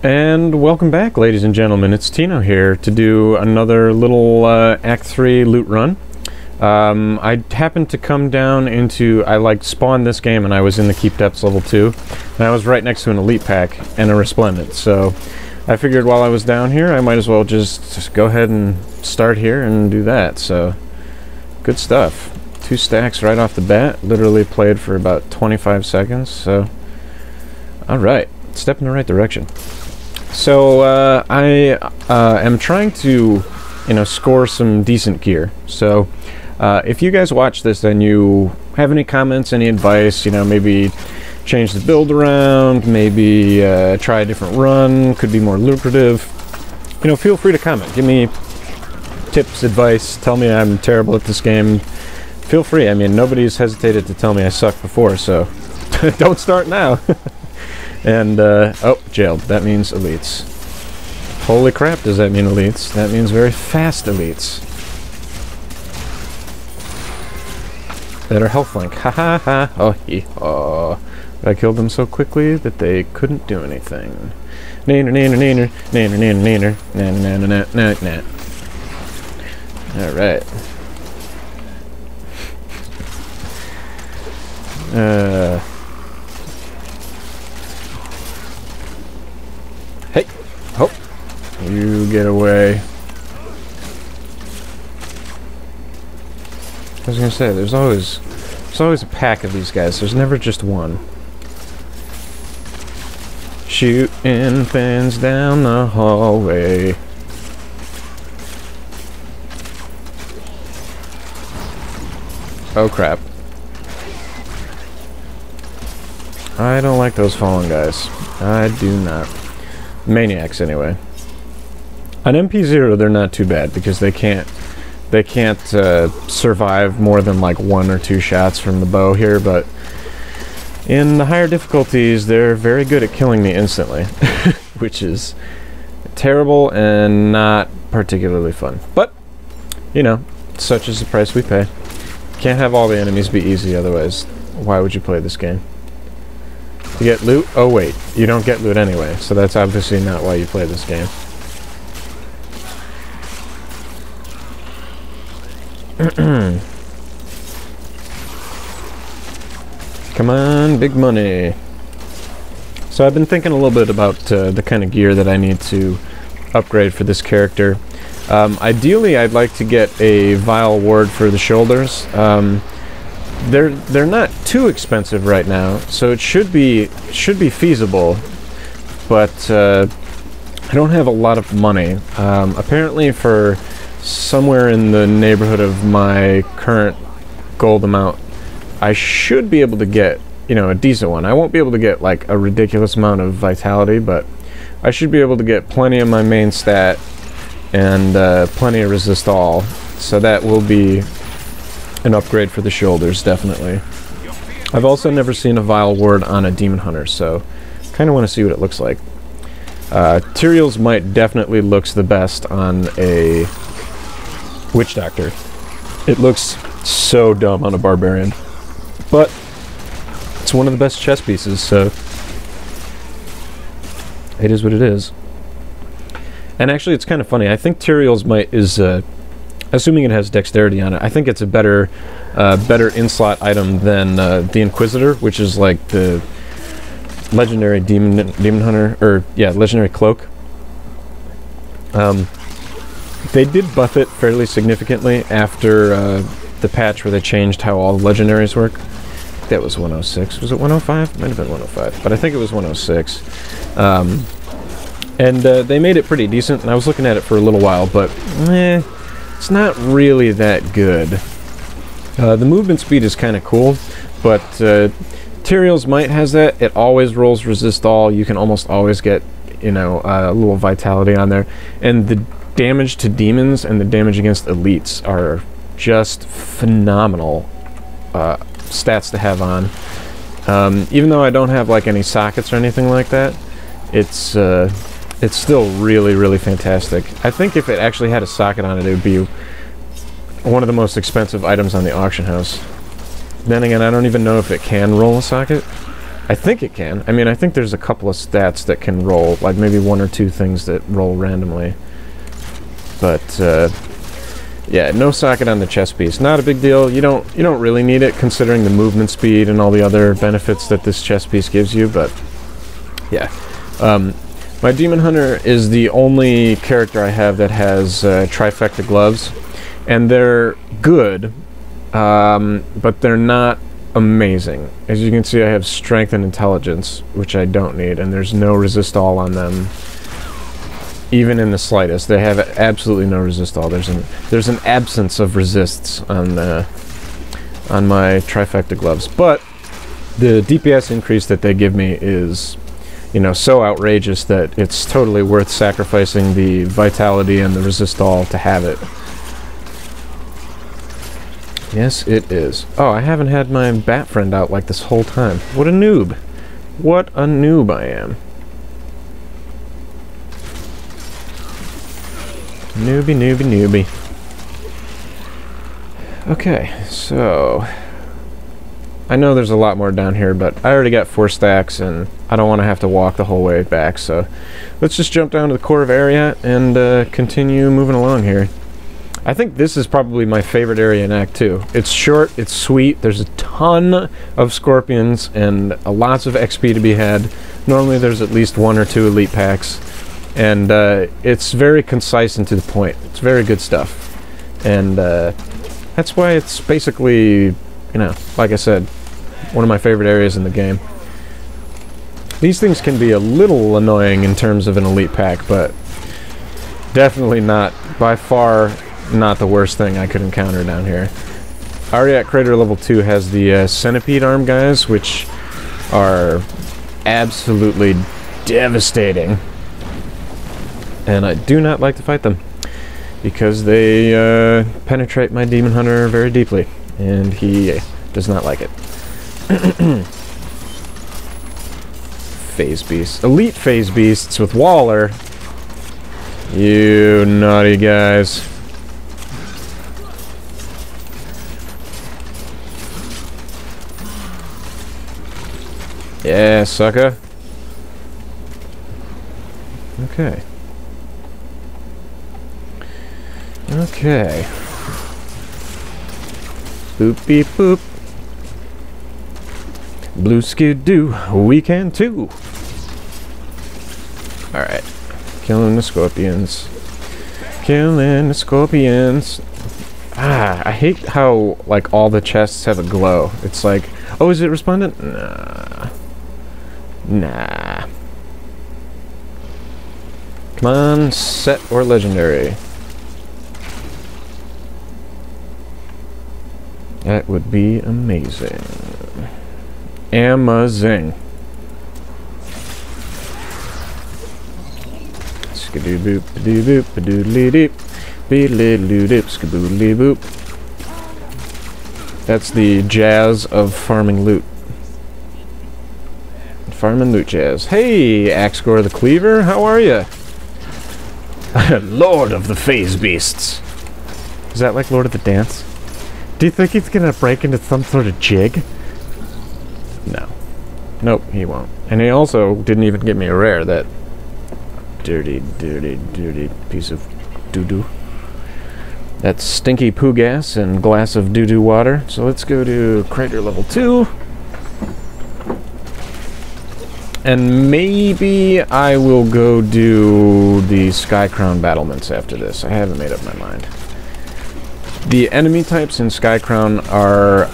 And welcome back, ladies and gentlemen. It's Tino here to do another little Act 3 loot run. I happened to come down into... I spawned this game and I was in the Keep Depths level 2. And I was right next to an Elite Pack and a Resplendent. So I figured while I was down here, I might as well just go ahead and start here and do that. So, good stuff. 2 stacks right off the bat. Literally played for about 25 seconds. So, alright. Step in the right direction. So I am trying to, score some decent gear. So if you guys watch this and you have any comments, any advice, maybe change the build around, maybe try a different run, could be more lucrative, feel free to comment. Give me tips, advice, tell me I'm terrible at this game. Feel free. I mean, nobody's hesitated to tell me I suck before, so don't start now. And, oh, jailed. That means elites. Holy crap, does that mean elites? That means very fast elites. That are health link. Ha ha ha. Oh, hee haw. I killed them so quickly that they couldn't do anything. Neener, neener, neener, neener, neener, neener, neener, neener, neener, neener. Alright. Hey! Oh! You get away. I was gonna say, there's always a pack of these guys. There's never just one. Shooting things down the hallway. Oh crap. I don't like those fallen guys. I do not. Maniacs, anyway. On MP0, they're not too bad because they can't survive more than like 1 or 2 shots from the bow here, but in the higher difficulties, they're very good at killing me instantly, which is terrible and not particularly fun. But, such is the price we pay. Can't have all the enemies be easy, otherwise, why would you play this game? You get loot? Oh wait, you don't get loot anyway, so that's obviously not why you play this game. Come on, big money. So I've been thinking a little bit about the kind of gear that I need to upgrade for this character. Ideally, I'd like to get a Vile Ward for the shoulders. They're not too expensive right now, so it should be feasible, but I don't have a lot of money. Apparently for somewhere in the neighborhood of my current gold amount, I should be able to get, a decent one. I won't be able to get like a ridiculous amount of vitality, but I should be able to get plenty of my main stat and plenty of resist all, so that will be an upgrade for the shoulders, definitely. I've also never seen a Vile Ward on a Demon Hunter, so kind of want to see what it looks like. Tyrael's Might definitely looks the best on a Witch Doctor. It looks so dumb on a Barbarian, but it's one of the best chess pieces, so it is what it is. And actually, it's kind of funny. I think Tyrael's Might is... assuming it has dexterity on it, I think it's a better in-slot item than the Inquisitor, which is like the legendary demon hunter, or yeah, legendary cloak. They did buff it fairly significantly after the patch where they changed how all the legendaries work. That was 106. Was it 105? Might have been 105, but I think it was 106. And they made it pretty decent, and I was looking at it for a little while, but it's not really that good. The movement speed is kind of cool, but Tyrael's Might has that. It always rolls resist all. You can almost always get, a little vitality on there. And the damage to demons and the damage against elites are just phenomenal stats to have on. Even though I don't have like any sockets or anything like that, it's still really, really fantastic. I think if it actually had a socket on it, it would be one of the most expensive items on the auction house. Then again, I don't even know if it can roll a socket. I think it can. I mean, I think there's a couple of stats that can roll, like maybe 1 or 2 things that roll randomly. But yeah, no socket on the chest piece. Not a big deal. You don't really need it considering the movement speed and all the other benefits that this chest piece gives you. But yeah, my Demon Hunter is the only character I have that has trifecta gloves, and they're good, but they're not amazing. As you can see, I have strength and intelligence, which I don't need, and there's no resist all on them, even in the slightest. They have absolutely no resist all. There's an absence of resists on my trifecta gloves, but the DPS increase that they give me is, you know, so outrageous that it's totally worth sacrificing the vitality and the resist all to have it. Yes, it is. Oh, I haven't had my bat friend out like this whole time. What a noob. What a noob I am. Newbie, newbie, newbie. Okay, so I know there's a lot more down here, but I already got 4 stacks, and I don't want to have to walk the whole way back, so let's just jump down to the core of area and continue moving along here. I think this is probably my favorite area in Act 2. It's short, it's sweet, there's a ton of scorpions, and lots of XP to be had. Normally there's at least 1 or 2 elite packs, and it's very concise and to the point. It's very good stuff. And that's why it's basically, you know, like I said, one of my favorite areas in the game. These things can be a little annoying in terms of an elite pack, but definitely not, by far, not the worst thing I could encounter down here. Ariat Crater level 2 has the centipede arm guys, which are absolutely devastating. And I do not like to fight them, because they penetrate my Demon Hunter very deeply, and he does not like it. Phase Beasts. Elite Phase Beasts with Waller. You naughty guys. Yeah, sucker. Okay. Okay. Boop beep boop. Blue skidoo, we can too. Alright. Killing the scorpions. Killing the scorpions. Ah, I hate how, like, all the chests have a glow. It's like, oh, is it resplendent? Nah. Nah. Come on, set or legendary. That would be amazing. Amazing. Skidoo boop, badoo boop, badoodly doop, beedly doop, skaboodly boop. That's the jazz of farming loot. Farming loot jazz. Hey, Axgore the Cleaver, how are you? Lord of the Phase Beasts. Is that like Lord of the Dance? Do you think he's gonna break into some sort of jig? No. Nope, he won't. And he also didn't even give me a rare, that dirty, dirty, dirty piece of doo-doo. That's stinky poo gas and glass of doo-doo water. So let's go to Crater level 2. And maybe I will go do the Sky Crown battlements after this. I haven't made up my mind. The enemy types in Sky Crown are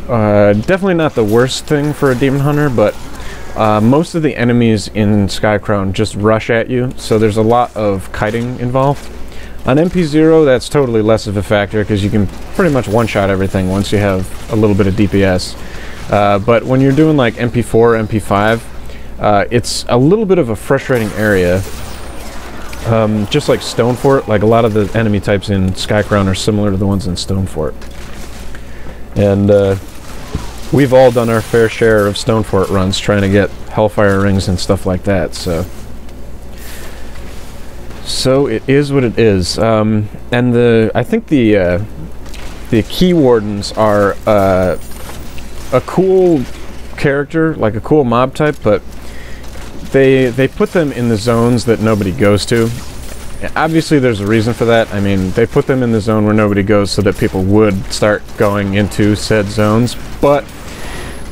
definitely not the worst thing for a Demon Hunter, but most of the enemies in Sky Crown just rush at you, so there's a lot of kiting involved. On MP0, that's totally less of a factor, because you can pretty much one-shot everything once you have a little bit of DPS. But when you're doing like MP4, MP5, it's a little bit of a frustrating area. Just like Stonefort, like a lot of the enemy types in Sky Crown are similar to the ones in Stonefort. And we've all done our fair share of Stonefort runs trying to get Hellfire rings and stuff like that, so it is what it is. And I think the Key Wardens are a cool character, like a cool mob type, but they put them in the zones that nobody goes to. Obviously, there's a reason for that. I mean, they put them in the zone where nobody goes so that people would start going into said zones. But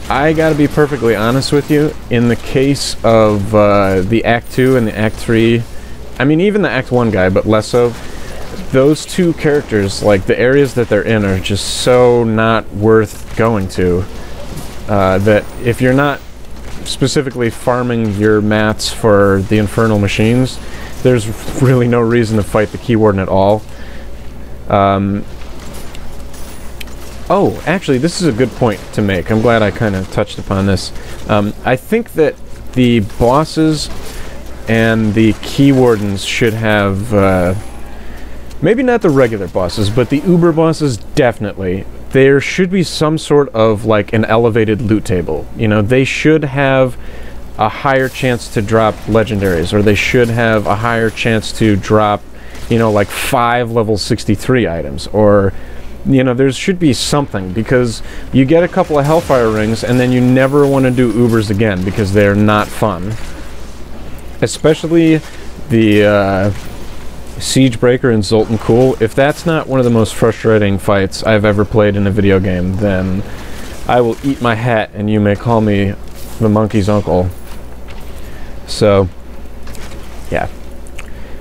I gotta be perfectly honest with you, in the case of the Act 2 and the Act 3, I mean, even the Act 1 guy, but less so, those two characters, like, the areas that they're in are just so not worth going to, that if you're not specifically farming your mats for the infernal machines, there's really no reason to fight the Key Warden at all. Oh, actually, this is a good point to make. I'm glad I kind of touched upon this. I think that the bosses and the Key Wardens should have, maybe not the regular bosses, but the Uber bosses, definitely. There should be some sort of, like, an elevated loot table. You know, they should have a higher chance to drop legendaries, or they should have a higher chance to drop, you know, like 5 level 63 items, or, you know, there should be something, because you get a couple of Hellfire rings and then you never want to do Ubers again because they're not fun. Especially the Siegebreaker and Zoltan Cool. If that's not one of the most frustrating fights I've ever played in a video game, then I will eat my hat and you may call me the monkey's uncle. So, yeah.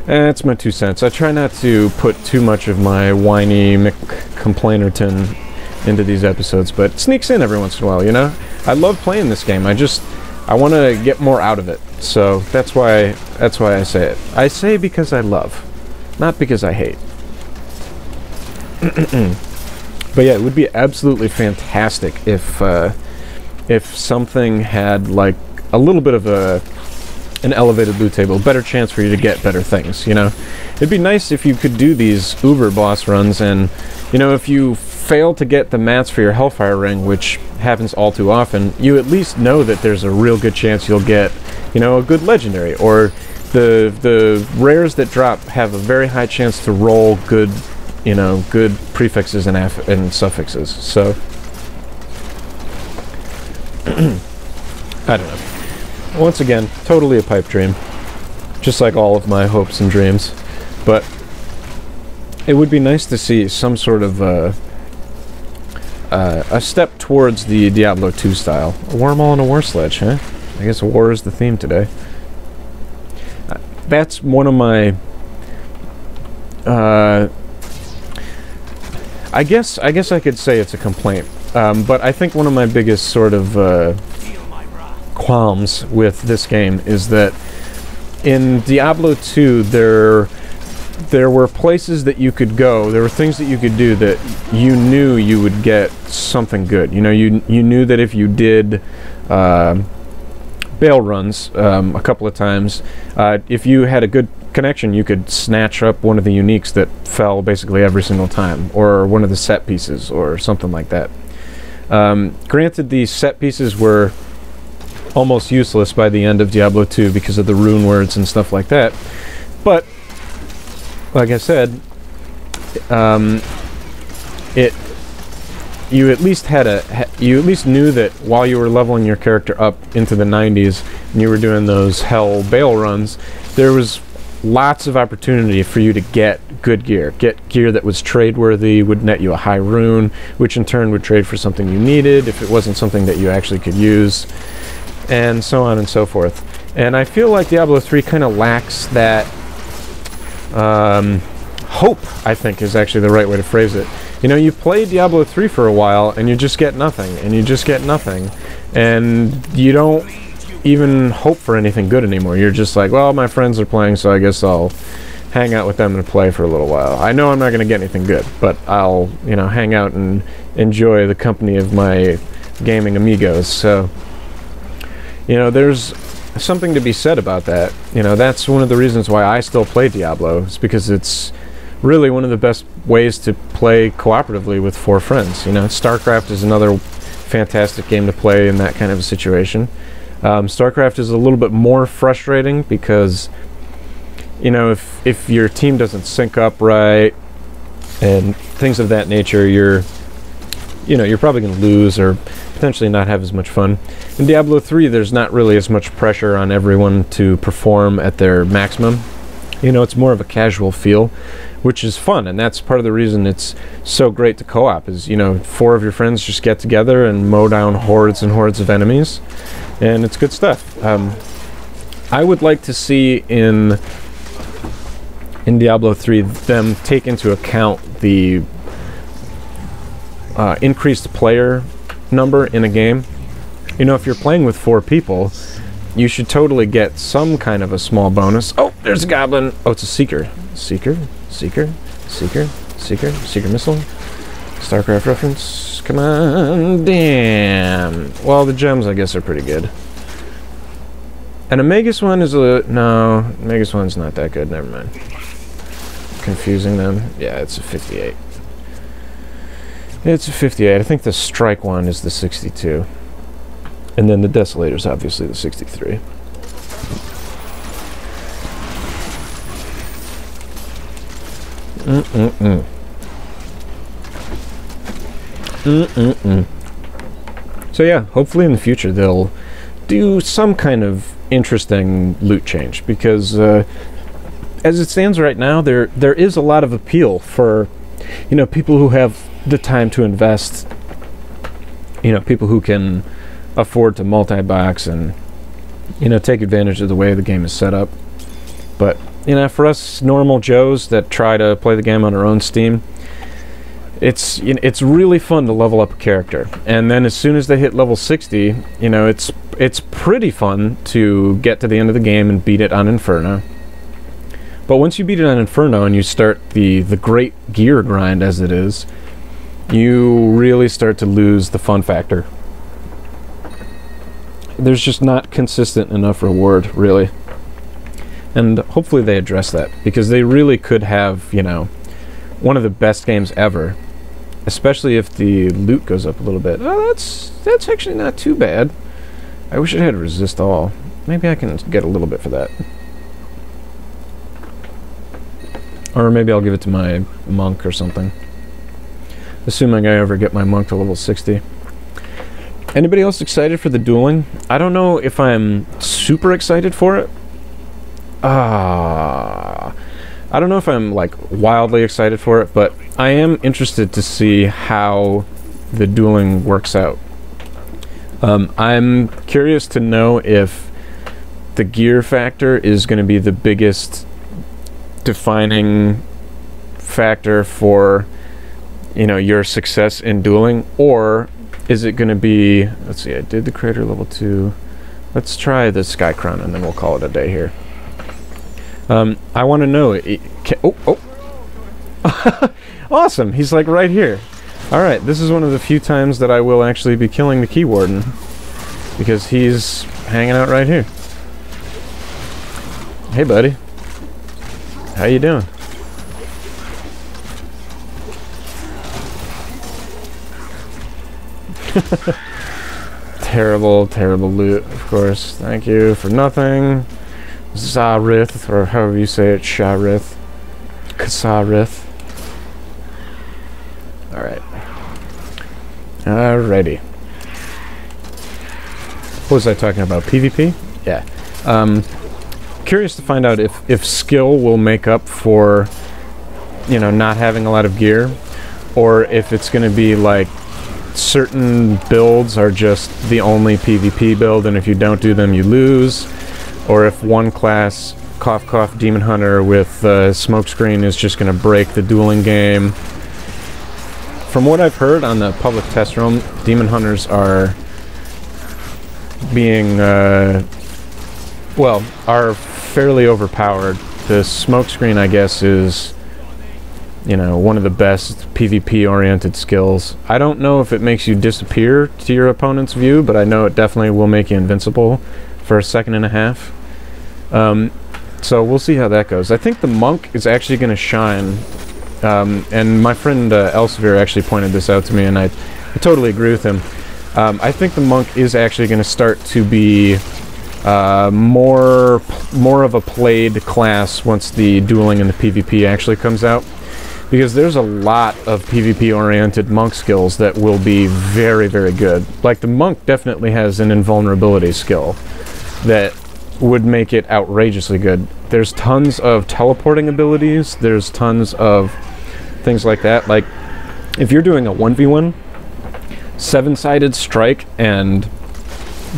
That's my 2 cents. I try not to put too much of my whiny McComplainerton into these episodes, but it sneaks in every once in a while, you know? I love playing this game. I want to get more out of it. So that's why I say it. I say because I love, not because I hate. But yeah, it would be absolutely fantastic if something had, like, a little bit of an elevated loot table, better chance for you to get better things, you know? It'd be nice if you could do these Uber boss runs, and, you know, if you fail to get the mats for your Hellfire ring, which happens all too often, you at least know that there's a real good chance you'll get, you know, a good legendary, or the rares that drop have a very high chance to roll good, you know, good prefixes and suffixes. So I don't know. Once again, totally a pipe dream, just like all of my hopes and dreams, but it would be nice to see some sort of a step towards the Diablo 2 style. A wormhole and a war sledge, huh? I guess war is the theme today. That's one of my I guess I could say it's a complaint, but I think one of my biggest sort of qualms with this game is that in Diablo 2 there were places that you could go, there were things that you could do that you knew you would get something good. You know, you knew that if you did bail runs a couple of times, if you had a good connection, you could snatch up one of the uniques that fell basically every single time, or one of the set pieces, or something like that. Granted, these set pieces were almost useless by the end of Diablo 2 because of the rune words and stuff like that, but like I said, you at least knew that while you were leveling your character up into the 90s and you were doing those hell bail runs, there was lots of opportunity for you to get good gear. Get gear that was trade-worthy, would net you a high rune, which in turn would trade for something you needed if it wasn't something that you actually could use, and so on and so forth. And I feel like Diablo 3 kind of lacks that hope, I think is actually the right way to phrase it. You know, you play Diablo 3 for a while and you just get nothing, and you just get nothing, and you don't even hope for anything good anymore. You're just like, well, my friends are playing, so I guess I'll hang out with them and play for a little while. I know I'm not going to get anything good, but I'll, you know, hang out and enjoy the company of my gaming amigos. So, you know, there's something to be said about that. You know, that's one of the reasons why I still play Diablo, is because it's really one of the best ways to play cooperatively with 4 friends. You know, StarCraft is another fantastic game to play in that kind of a situation. StarCraft is a little bit more frustrating because, you know, if your team doesn't sync up right and things of that nature, you know, you're probably going to lose or potentially not have as much fun. In Diablo 3, there's not really as much pressure on everyone to perform at their maximum. You know, it's more of a casual feel, which is fun, and that's part of the reason it's so great to co-op, is, you know, 4 of your friends just get together and mow down hordes and hordes of enemies, and it's good stuff. I would like to see in Diablo 3 them take into account the increased player number in a game. You know, if you're playing with 4 people, you should totally get some kind of a small bonus. Oh, there's a goblin. Oh, it's a seeker. Seeker missile. StarCraft reference. Come on. Damn. Well, the gems, I guess, are pretty good. And a Magus one is a... No, Magus one's not that good. Never mind. Confusing them. Yeah, it's a 58. It's a 58. I think the strike one is the 62. And then the Desolator's obviously the 63. So yeah, hopefully in the future they'll do some kind of interesting loot change, because as it stands right now, there is a lot of appeal for, you know, people who have the time to invest, you know, people who can afford to multi-box and, you know, take advantage of the way the game is set up. But, you know, for us normal Joes that try to play the game on our own Steam, it's, you know, it's really fun to level up a character, and then as soon as they hit level 60, you know, it's pretty fun to get to the end of the game and beat it on Inferno. But once you beat it on Inferno and you start the great gear grind, as it is, you really start to lose the fun factor. There's just not consistent enough reward, really. And hopefully they address that, because they really could have, you know, one of the best games ever, especially if the loot goes up a little bit. Oh, that's actually not too bad. I wish it had resist all. Maybe I can get a little bit for that. Or maybe I'll give it to my monk or something. Assuming I ever get my monk to level 60. Anybody else excited for the dueling? I don't know if I'm super excited for it. I don't know if I'm like wildly excited for it, but I am interested to see how the dueling works out. I'm curious to know if the gear factor is going to be the biggest defining factor for, you know, your success in dueling, or is it going to be, let's see, I did the Crater level 2. Let's try the Sky Crown and then we'll call it a day here. I want to know. Awesome, he's like right here. Alright, this is one of the few times that I will actually be killing the Key Warden, because he's hanging out right here. Hey buddy. How you doing? Terrible, terrible loot, of course. Thank you for nothing. Zarith, or however you say it, Sharith. Kasarith. Alright. Alrighty. What was I talking about? PvP? Yeah. Curious to find out if skill will make up for, you know, not having a lot of gear, or if it's going to be like certain builds are just the only PvP build, and if you don't do them you lose, or if one class, cough cough Demon Hunter with Smokescreen, is just going to break the dueling game. From what I've heard on the public test room, Demon Hunters are being, well, are fairly overpowered. The Smokescreen, I guess, is, you know, one of the best PvP-oriented skills. I don't know if it makes you disappear to your opponent's view, but I know it definitely will make you invincible for a second and a half. So we'll see how that goes. I think the monk is actually going to shine, and my friend Elsevier actually pointed this out to me, and I totally agree with him. I think the monk is actually going to start to be more of a played class once the dueling and the PvP actually comes out, because there's a lot of PvP-oriented monk skills that will be very, very good. Like, the monk definitely has an invulnerability skill that would make it outrageously good. There's tons of teleporting abilities, there's tons of things like that. Like, if you're doing a 1v1, 7-sided strike and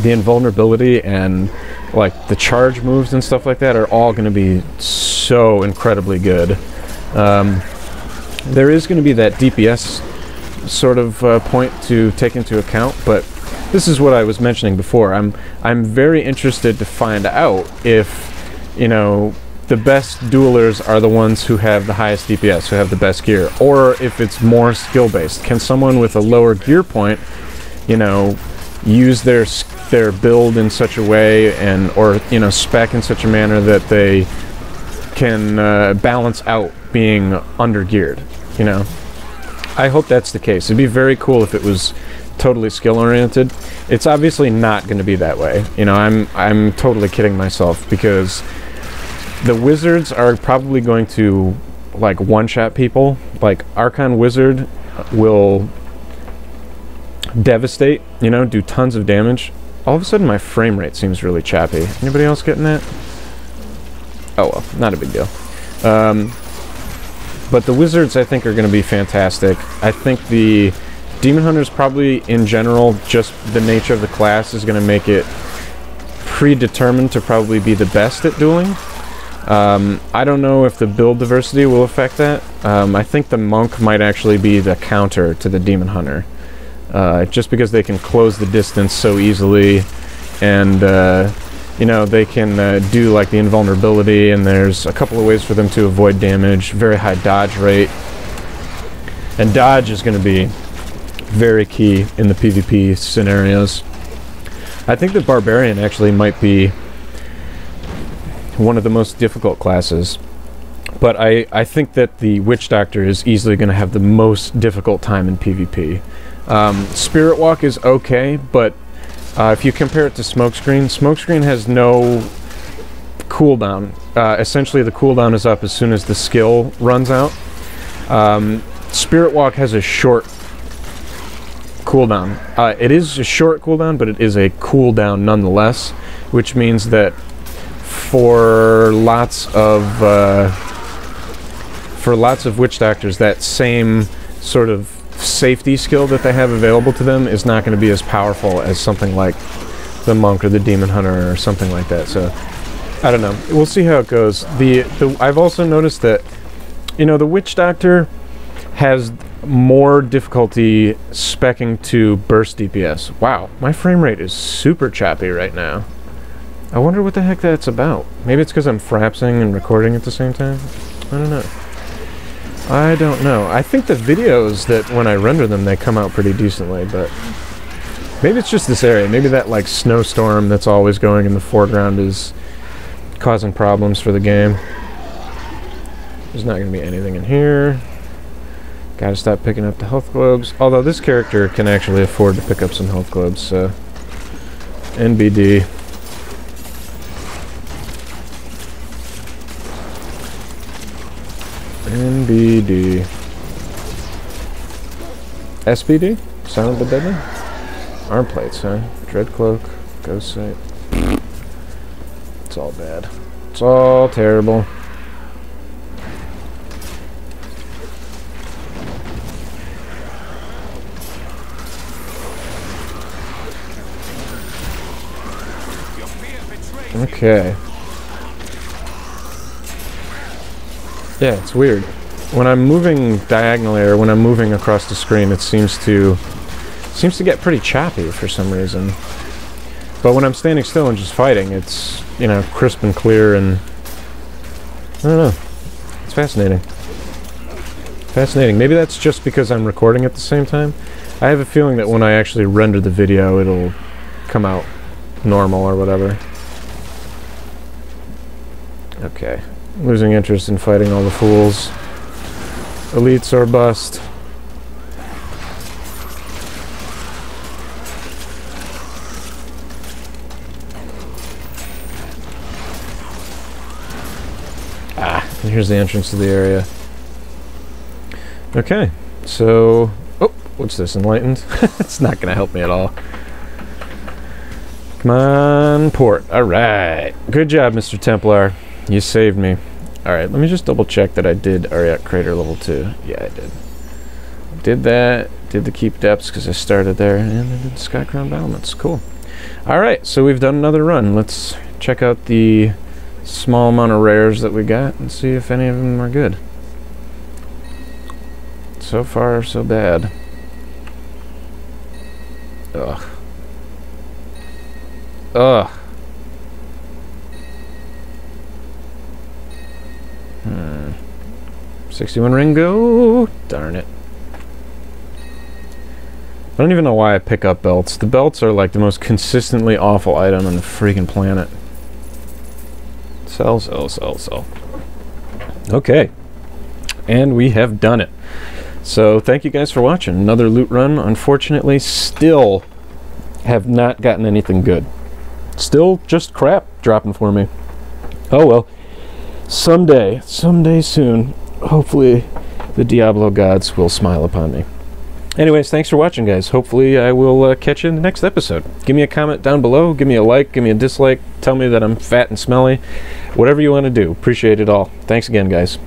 the invulnerability and like the charge moves and stuff like that are all going to be so incredibly good. There is going to be that DPS sort of point to take into account, but this is what I was mentioning before. I'm very interested to find out if, you know, the best duelers are the ones who have the highest DPS, who have the best gear, or if it's more skill-based. Can someone with a lower gear point, you know, use their build in such a way, and or, you know, spec in such a manner that they can balance out being under-geared, you know? I hope that's the case. It'd be very cool if it was totally skill-oriented. It's obviously not going to be that way. You know, I'm totally kidding myself, because the wizards are probably going to, like, one-shot people. Like, Archon Wizard will devastate, you know, do tons of damage. All of a sudden, my frame rate seems really choppy. Anybody else getting that? Oh, well, not a big deal. But the wizards, I think, are going to be fantastic. I think the Demon Hunters probably, in general, just the nature of the class is going to make it predetermined to probably be the best at dueling. I don't know if the build diversity will affect that. I think the Monk might actually be the counter to the Demon Hunter. Just because they can close the distance so easily, and you know, they can do like the invulnerability, and there's a couple of ways for them to avoid damage, very high dodge rate. And dodge is going to be very key in the PvP scenarios. I think the Barbarian actually might be one of the most difficult classes, but I think that the Witch Doctor is easily going to have the most difficult time in PvP. Spirit Walk is okay, but if you compare it to Smokescreen, Smokescreen has no cooldown. Essentially, the cooldown is up as soon as the skill runs out. Spirit Walk has a short cooldown. It is a short cooldown, but it is a cooldown nonetheless, which means that for lots of Witch Doctors, that same sort of safety skill that they have available to them is not going to be as powerful as something like the Monk or the Demon Hunter or something like that. So I don't know. We'll see how it goes. I've also noticed that, you know, the Witch Doctor has more difficulty speccing to burst DPS. Wow, my frame rate is super choppy right now. I wonder what the heck that's about. Maybe it's because I'm frapsing and recording at the same time? I don't know. I don't know. I think the videos that when I render them, they come out pretty decently, but maybe it's just this area. Maybe that, like, snowstorm that's always going in the foreground is causing problems for the game. There's not going to be anything in here. Gotta stop picking up the health globes. Although this character can actually afford to pick up some health globes, so NBD. NBD. SBD? Sound of the Deadly? Arm plates, huh? Dread Cloak. Ghost Sight. It's all bad. It's all terrible. Okay. Yeah, it's weird. When I'm moving diagonally or when I'm moving across the screen, it seems to get pretty choppy for some reason. But when I'm standing still and just fighting, it's, you know, crisp and clear, and I don't know. It's fascinating. Fascinating. Maybe that's just because I'm recording at the same time. I have a feeling that when I actually render the video, it'll come out normal or whatever. Okay. Losing interest in fighting all the fools. Elites are bust. Ah, and here's the entrance to the area. Okay, so... Oh, what's this, enlightened? It's not going to help me at all. Come on, port. Alright. Good job, Mr. Templar. You saved me. Alright, let me just double check that I did Ariat Crater level 2. Yeah, I did. Did that. Did the Keep Depths because I started there. And I did the Skycrown Battlements. Cool. Alright, so we've done another run. Let's check out the small amount of rares that we got and see if any of them are good. So far, so bad. Ugh. Ugh. 61 Ringo. Darn it. I don't even know why I pick up belts. The belts are like the most consistently awful item on the freaking planet. Sell, sell, sell, sell. Okay. And we have done it. So thank you guys for watching. Another loot run. Unfortunately, still have not gotten anything good. Still just crap dropping for me. Oh well. Someday soon, hopefully the Diablo gods will smile upon me. Anyways, thanks for watching, guys. Hopefully I will catch you in the next episode. Give me a comment down below. Give me a like. Give me a dislike. Tell me that I'm fat and smelly. Whatever you want to do. Appreciate it all. Thanks again, guys.